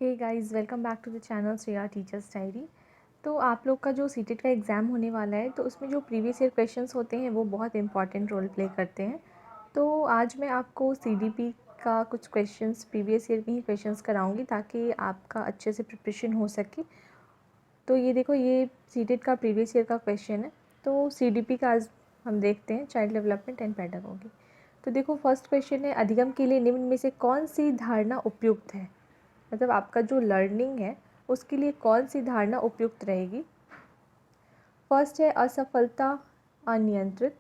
Hey guys, welcome back to the channel Shreya teacher's diary. तो आप लोग का जो सीटेट का एग्ज़ाम होने वाला है, तो उसमें जो प्रीवियस ईयर क्वेश्चंस होते हैं वो बहुत इंपॉर्टेंट रोल प्ले करते हैं। तो आज मैं आपको सीडीपी का कुछ क्वेश्चंस, प्रीवियस ईयर के ही क्वेश्चंस कराऊंगी ताकि आपका अच्छे से प्रिपरेशन हो सके। तो ये देखो, ये सीटेट का प्रीवियस ईयर का क्वेश्चन है। तो सीडीपी का आज हम देखते हैं, चाइल्ड डेवलपमेंट एंड पेडागोगी। तो देखो, फर्स्ट क्वेश्चन है, अधिगम के लिए निम्न में से कौन सी धारणा उपयुक्त है। मतलब आपका जो लर्निंग है उसके लिए कौन सी धारणा उपयुक्त रहेगी। फर्स्ट है असफलता अनियंत्रित,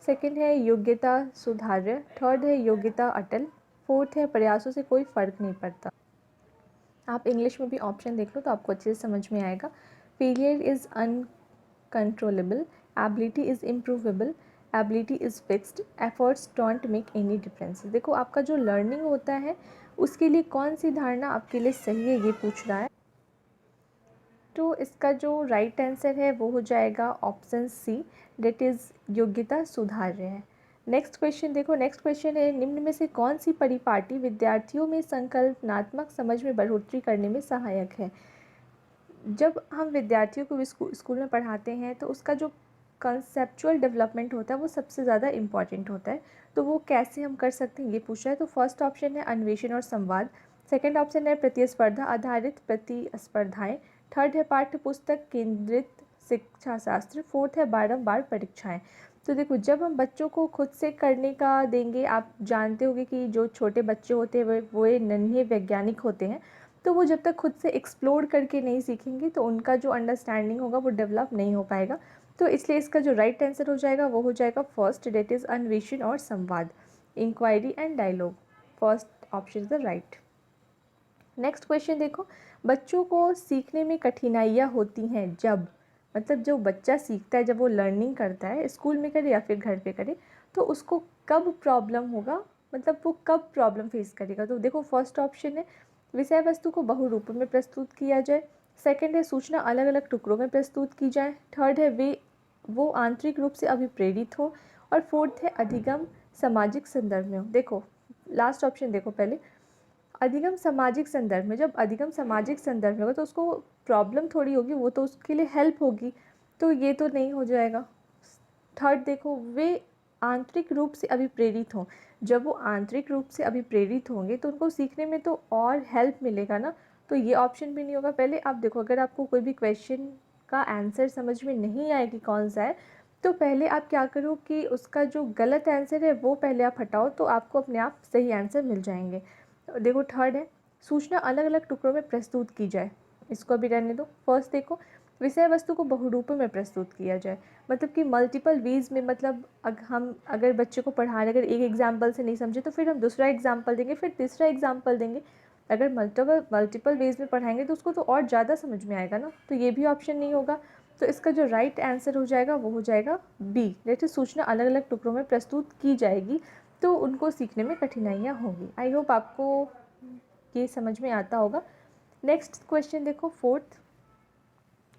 सेकंड है योग्यता सुधार्य, थर्ड है योग्यता अटल, फोर्थ है प्रयासों से कोई फ़र्क नहीं पड़ता। आप इंग्लिश में भी ऑप्शन देख लो तो आपको अच्छे से समझ में आएगा। Failure is uncontrollable, ability is improvable, ability is fixed, efforts don't make any difference. देखो, आपका जो लर्निंग होता है उसके लिए कौन सी धारणा आपके लिए सही है, ये पूछ रहा है। तो इसका जो राइट आंसर है वो हो जाएगा ऑप्शन सी, डेट इज़ योग्यता सुधार्य है। नेक्स्ट क्वेश्चन देखो, नेक्स्ट क्वेश्चन है, निम्न में से कौन सी परिपाटी विद्यार्थियों में संकल्पनात्मक समझ में बढ़ोतरी करने में सहायक है। जब हम विद्यार्थियों को स्कूल में पढ़ाते हैं तो उसका जो कंसेप्चुअल डेवलपमेंट होता है वो सबसे ज़्यादा इम्पॉर्टेंट होता है। तो वो कैसे हम कर सकते हैं ये पूछ रहा है। तो फर्स्ट ऑप्शन है अन्वेषण और संवाद, सेकंड ऑप्शन है प्रतिस्पर्धा आधारित प्रतिस्पर्धाएं, थर्ड है पाठ्य पुस्तक केंद्रित शिक्षा शास्त्र, फोर्थ है बारंबार परीक्षाएं। तो देखो, जब हम बच्चों को खुद से करने का देंगे, आप जानते होंगे कि जो छोटे बच्चे होते हैं वो नन्हे वैज्ञानिक होते हैं। तो वो जब तक खुद से एक्सप्लोर करके नहीं सीखेंगे तो उनका जो अंडरस्टैंडिंग होगा वो डेवलप नहीं हो पाएगा। तो इसलिए इसका जो राइट आंसर हो जाएगा वो हो जाएगा फर्स्ट, डेट इज़ अन्वेषण और संवाद, inquiry and dialogue. First option is the right. Next question देखो, बच्चों को सीखने में कठिनाइयाँ होती हैं जब, मतलब जो बच्चा सीखता है, जब वो लर्निंग करता है, स्कूल में करे या फिर घर पे करे, तो उसको कब प्रॉब्लम होगा, मतलब वो कब प्रॉब्लम फेस करेगा। तो देखो, फर्स्ट ऑप्शन है विषय वस्तु को बहुरूप में प्रस्तुत किया जाए, सेकंड है सूचना अलग अलग टुकड़ों में प्रस्तुत की जाए, थर्ड है वो आंतरिक रूप से अभिप्रेरित हो, और फोर्थ है अधिगम सामाजिक संदर्भ में हो। देखो, लास्ट ऑप्शन देखो पहले, अधिगम सामाजिक संदर्भ में, जब अधिगम सामाजिक संदर्भ में होगा तो उसको प्रॉब्लम थोड़ी होगी, वो तो उसके लिए हेल्प होगी। तो ये तो नहीं हो जाएगा। थर्ड देखो, वे आंतरिक रूप से अभिप्रेरित हों, जब वो आंतरिक रूप से अभिप्रेरित होंगे तो उनको सीखने में तो और हेल्प मिलेगा ना। तो ये ऑप्शन भी नहीं होगा। पहले आप देखो, अगर आपको कोई भी क्वेश्चन का आंसर समझ में नहीं आए कि कौन सा है, तो पहले आप क्या करो कि उसका जो गलत आंसर है वो पहले आप हटाओ, तो आपको अपने आप सही आंसर मिल जाएंगे। देखो, थर्ड है सूचना अलग अलग टुकड़ों में प्रस्तुत की जाए, इसको भी रहने दो। फर्स्ट देखो, विषय वस्तु को बहुरूपों में प्रस्तुत किया जाए, मतलब कि मल्टीपल वेज में, मतलब हम अगर बच्चे को पढ़ा रहे, अगर एक एग्जाम्पल से नहीं समझे तो फिर हम दूसरा एग्जाम्पल देंगे, फिर तीसरा एग्जाम्पल देंगे। अगर मल्टीपल वेज में पढ़ाएंगे तो उसको तो और ज़्यादा समझ में आएगा ना। तो ये भी ऑप्शन नहीं होगा। तो इसका जो राइट आंसर हो जाएगा वो हो जाएगा बी, जैसे सूचना अलग अलग टुकड़ों में प्रस्तुत की जाएगी तो उनको सीखने में कठिनाइयाँ होंगी। आई होप आपको ये समझ में आता होगा। नेक्स्ट क्वेश्चन देखो, फोर्थ,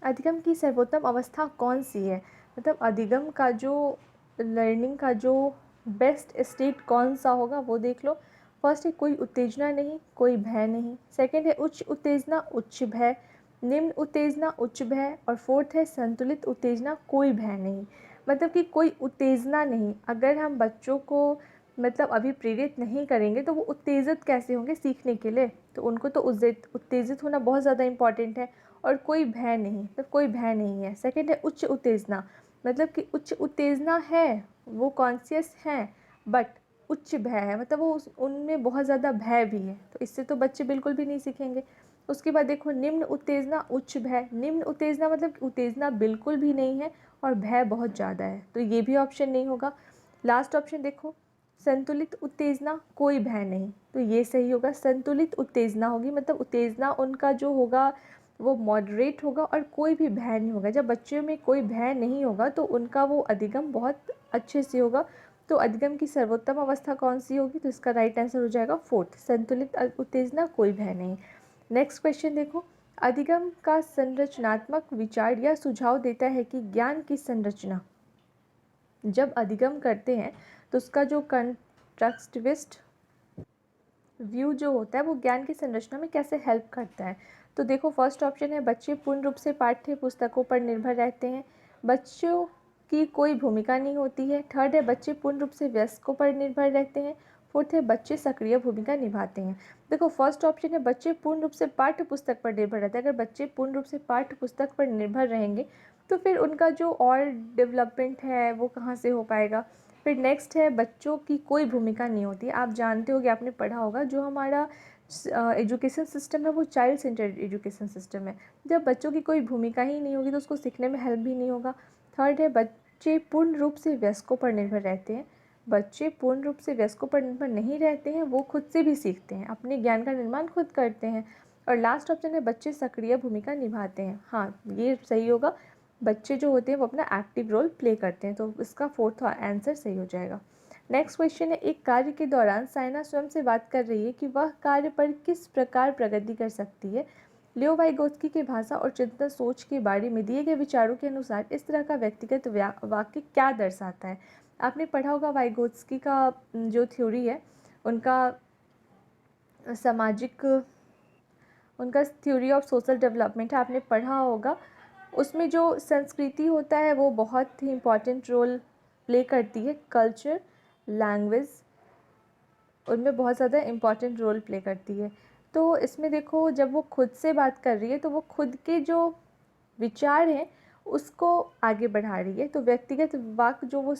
अधिगम की सर्वोत्तम अवस्था कौन सी है। मतलब अधिगम का जो लर्निंग का जो बेस्ट स्टेट कौन सा होगा वो देख लो। फर्स्ट है कोई उत्तेजना नहीं, कोई भय नहीं, सेकंड है उच्च उत्तेजना उच्च भय, निम्न उत्तेजना उच्च भय, और फोर्थ है संतुलित उत्तेजना कोई भय नहीं। मतलब कि कोई उत्तेजना नहीं, अगर हम बच्चों को मतलब अभी प्रेरित नहीं करेंगे तो वो उत्तेजित कैसे होंगे सीखने के लिए। तो उनको तो उत्तेजित होना बहुत ज़्यादा इंपॉर्टेंट है। और कोई भय नहीं, मतलब कोई भय नहीं है। सेकंड है उच्च उत्तेजना, मतलब कि उच्च उत्तेजना है, वो कॉन्शियस हैं, बट उच्च भय है, मतलब वो उनमें बहुत ज़्यादा भय भी है। तो इससे तो बच्चे बिल्कुल भी नहीं सीखेंगे। उसके बाद देखो, निम्न उत्तेजना उच्च भय, निम्न उत्तेजना मतलब उत्तेजना बिल्कुल भी नहीं है और भय बहुत ज़्यादा है, तो ये भी ऑप्शन नहीं होगा। लास्ट ऑप्शन देखो, संतुलित उत्तेजना कोई भय नहीं, तो ये सही होगा। संतुलित उत्तेजना होगी, मतलब उत्तेजना उनका जो होगा वो मॉडरेट होगा और कोई भी भय नहीं होगा। जब बच्चों में कोई भय नहीं होगा तो उनका वो अधिगम बहुत अच्छे से होगा। तो अधिगम की सर्वोत्तम अवस्था कौन सी होगी, तो इसका राइट आंसर हो जाएगा फोर्थ, संतुलित उत्तेजना कोई भय नहीं। नेक्स्ट क्वेश्चन देखो, अधिगम का संरचनात्मक विचार या सुझाव देता है कि ज्ञान की संरचना, जब अधिगम करते हैं तो उसका जो कंट्रक्टिविस्ट व्यू जो होता है वो ज्ञान की संरचना में कैसे हेल्प करता है। तो देखो फर्स्ट ऑप्शन है बच्चे पूर्ण रूप से पाठ्य पुस्तकों पर निर्भर रहते हैं, बच्चों की कोई भूमिका नहीं होती है। थर्ड है बच्चे पूर्ण रूप से वयस्कों पर निर्भर रहते हैं। फोर्थ है बच्चे सक्रिय भूमिका निभाते हैं। देखो फर्स्ट ऑप्शन है बच्चे पूर्ण रूप से पाठ्य पुस्तक पर निर्भर रहते हैं। अगर बच्चे पूर्ण रूप से पाठ्य पुस्तक पर निर्भर रहेंगे तो फिर उनका जो और डेवलपमेंट है वो कहाँ से हो पाएगा। फिर नेक्स्ट है बच्चों की कोई भूमिका नहीं होती। आप जानते हो कि आपने पढ़ा होगा जो हमारा एजुकेशन सिस्टम है वो चाइल्ड सेंटर्ड एजुकेशन सिस्टम है। जब बच्चों की कोई भूमिका ही नहीं होगी तो उसको सीखने में हेल्प भी नहीं होगा। थर्ड है बच्चे पूर्ण रूप से वयस्कों पर निर्भर रहते हैं। बच्चे पूर्ण रूप से वयस्कों पर निर्भर नहीं रहते हैं, वो खुद से भी सीखते हैं, अपने ज्ञान का निर्माण खुद करते हैं। और लास्ट ऑप्शन है बच्चे सक्रिय भूमिका निभाते हैं। हाँ ये सही होगा, बच्चे जो होते हैं वो अपना एक्टिव रोल प्ले करते हैं, तो इसका फोर्थ आंसर सही हो जाएगा। नेक्स्ट क्वेश्चन है एक कार्य के दौरान साइना स्वयं से बात कर रही है कि वह कार्य पर किस प्रकार प्रगति कर सकती है। लियो वाइगोत्स्की के भाषा और चिंतन सोच के बारे में दिए गए विचारों के अनुसार इस तरह का व्यक्तिगत वाक्य क्या दर्शाता है। आपने पढ़ा होगा वाइगोत्स्की का जो थ्योरी है उनका सामाजिक, उनका थ्योरी ऑफ सोशल डेवलपमेंट है, आपने पढ़ा होगा। उसमें जो संस्कृति होता है वो बहुत ही इम्पॉर्टेंट रोल प्ले करती है। कल्चर, लैंग्वेज, उनमें बहुत ज़्यादा इम्पॉर्टेंट रोल प्ले करती है। तो इसमें देखो जब वो खुद से बात कर रही है तो वो खुद के जो विचार हैं उसको आगे बढ़ा रही है। तो व्यक्तिगत वाक्य जो वो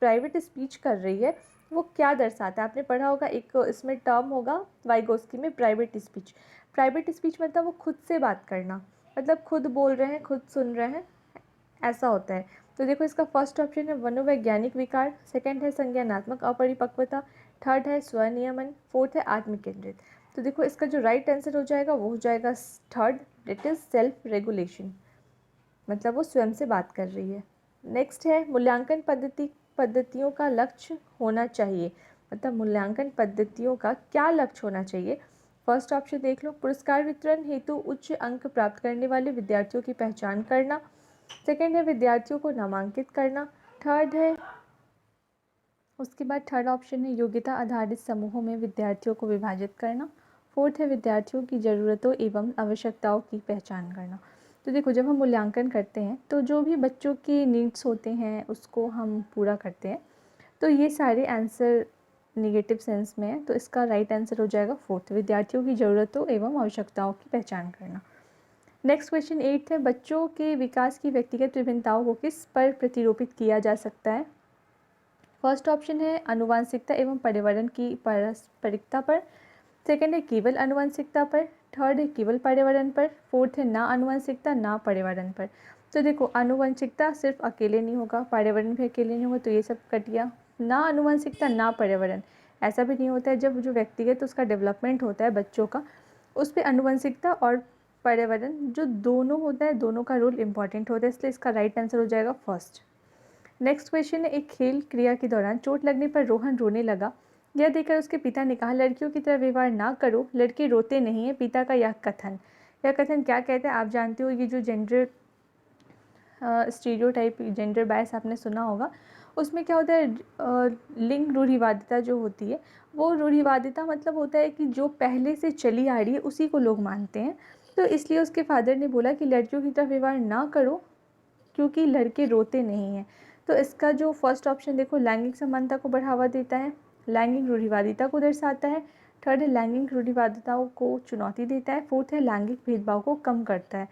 प्राइवेट स्पीच कर रही है वो क्या दर्शाता है। आपने पढ़ा होगा एक इसमें टर्म होगा वाइगोस्की में प्राइवेट स्पीच। प्राइवेट स्पीच मतलब वो खुद से बात करना, मतलब खुद बोल रहे हैं खुद सुन रहे हैं, ऐसा होता है। तो देखो इसका फर्स्ट ऑप्शन है मनोवैज्ञानिक विकार, सेकंड है संज्ञानात्मक अपरिपक्वता, थर्ड है स्वनियमन, फोर्थ है आत्मकेंद्रित। तो देखो इसका जो राइट आंसर हो जाएगा वो हो जाएगा third, it is self regulation, मतलब वो स्वयं से बात कर रही है। नेक्स्ट है मूल्यांकन पद्धतियों का लक्ष्य होना चाहिए, मतलब मूल्यांकन पद्धतियों का क्या लक्ष्य होना चाहिए। फर्स्ट ऑप्शन देख लो, पुरस्कार वितरण हेतु उच्च अंक प्राप्त करने वाले विद्यार्थियों की पहचान करना, सेकेंड है विद्यार्थियों को नामांकित करना, थर्ड है, उसके बाद थर्ड ऑप्शन है योग्यता आधारित समूहों में विद्यार्थियों को विभाजित करना, फोर्थ है विद्यार्थियों की ज़रूरतों एवं आवश्यकताओं की पहचान करना। तो देखो जब हम मूल्यांकन करते हैं तो जो भी बच्चों की नीड्स होते हैं उसको हम पूरा करते हैं, तो ये सारे आंसर निगेटिव सेंस में है, तो इसका राइट आंसर हो जाएगा फोर्थ, विद्यार्थियों की ज़रूरतों एवं आवश्यकताओं की पहचान करना। नेक्स्ट क्वेश्चन 8 है बच्चों के विकास की व्यक्तिगत विभिन्नताओं को किस पर प्रतिरूपित किया जा सकता है। फर्स्ट ऑप्शन है आनुवांशिकता एवं पर्यावरण की पारस्परिकता पर, सेकंड है केवल आनुवंशिकता पर, थर्ड है केवल पर्यावरण पर, फोर्थ है ना आनुवंशिकता ना पर्यावरण पर। तो देखो आनुवंशिकता सिर्फ अकेले नहीं होगा, पर्यावरण भी अकेले नहीं होगा, तो ये सब कट गया। ना आनुवंशिकता ना पर्यावरण ऐसा भी नहीं होता है, जब जो व्यक्तिगत उसका डेवलपमेंट होता है बच्चों का उस पर आनुवंशिकता और पर्यावरण जो दोनों होता है दोनों का रोल इम्पॉर्टेंट होता है, इसलिए इसका राइट आंसर हो जाएगा फर्स्ट। नेक्स्ट क्वेश्चन है एक खेल क्रिया के दौरान चोट लगने पर रोहन रोने लगा, यह देखकर उसके पिता ने कहा लड़कियों की तरह व्यवहार ना करो, लड़के रोते नहीं हैं। पिता का यह कथन क्या कहता है। आप जानते हो ये जो जेंडर स्टीरियोटाइप जेंडर बायस आपने सुना होगा, उसमें क्या होता है लिंग रूढ़िवादिता जो होती है, वो रूढ़िवादिता मतलब होता है कि जो पहले से चली आ रही है उसी को लोग मानते हैं। तो इसलिए उसके फादर ने बोला कि लड़कियों की तरह व्यवहार ना करो क्योंकि लड़के रोते नहीं हैं। तो इसका जो फर्स्ट ऑप्शन देखो लैंगिक समानता को बढ़ावा देता है, लैंगिक रूढ़िवादिता को दर्शाता है, थर्ड है लैंगिक रूढ़िवादिताओं को चुनौती देता है, फोर्थ है लैंगिक भेदभाव को कम करता है।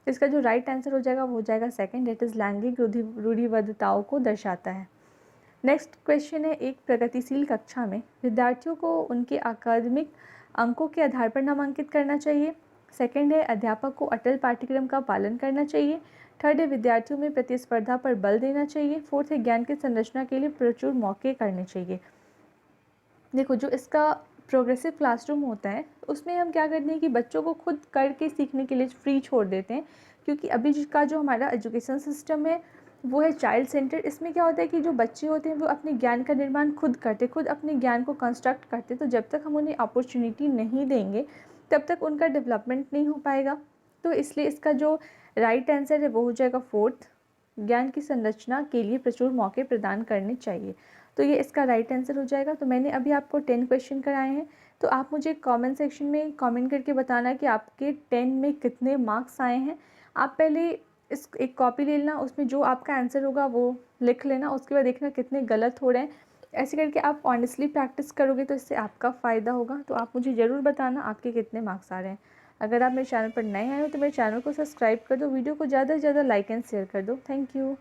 इसका जो राइट आंसर हो जाएगा वो हो जाएगा सेकंड, इट इज़ लैंगिक रूढ़िवादिताओं को दर्शाता है। नेक्स्ट क्वेश्चन है एक प्रगतिशील कक्षा में विद्यार्थियों को उनके अकादमिक अंकों के आधार पर नामांकित करना चाहिए, सेकंड है अध्यापक को अटल पाठ्यक्रम का पालन करना चाहिए, थर्ड है विद्यार्थियों में प्रतिस्पर्धा पर बल देना चाहिए, फोर्थ है ज्ञान की संरचना के लिए प्रचुर मौके करने चाहिए। देखो जो इसका प्रोग्रेसिव क्लासरूम होता है उसमें हम क्या करते हैं कि बच्चों को खुद करके सीखने के लिए फ्री छोड़ देते हैं, क्योंकि अभी का जो हमारा एजुकेशन सिस्टम है वो है चाइल्ड सेंटर। इसमें क्या होता है कि जो बच्चे होते हैं वो अपने ज्ञान का निर्माण खुद करते, खुद अपने ज्ञान को कंस्ट्रक्ट करते, तो जब तक हम उन्हें अपॉर्चुनिटी नहीं देंगे तब तक उनका डेवलपमेंट नहीं हो पाएगा। तो इसलिए इसका जो राइट आंसर है वो हो जाएगा फोर्थ, ज्ञान की संरचना के लिए प्रचुर मौके प्रदान करने चाहिए। तो ये इसका राइट आंसर हो जाएगा। तो मैंने अभी आपको 10 क्वेश्चन कराए हैं, तो आप मुझे कमेंट सेक्शन में कमेंट करके बताना कि आपके 10 में कितने मार्क्स आए हैं। आप पहले इस एक कॉपी ले लेना, उसमें जो आपका आंसर होगा वो लिख लेना, उसके बाद देखना कितने गलत हो रहे हैं। ऐसे करके आप ऑनेस्टली प्रैक्टिस करोगे तो इससे आपका फ़ायदा होगा। तो आप मुझे ज़रूर बताना आपके कितने मार्क्स आ रहे हैं। अगर आप मेरे चैनल पर नए आए हो तो मेरे चैनल को सब्सक्राइब कर दो, वीडियो को ज़्यादा से ज़्यादा लाइक एंड शेयर कर दो। Thank you.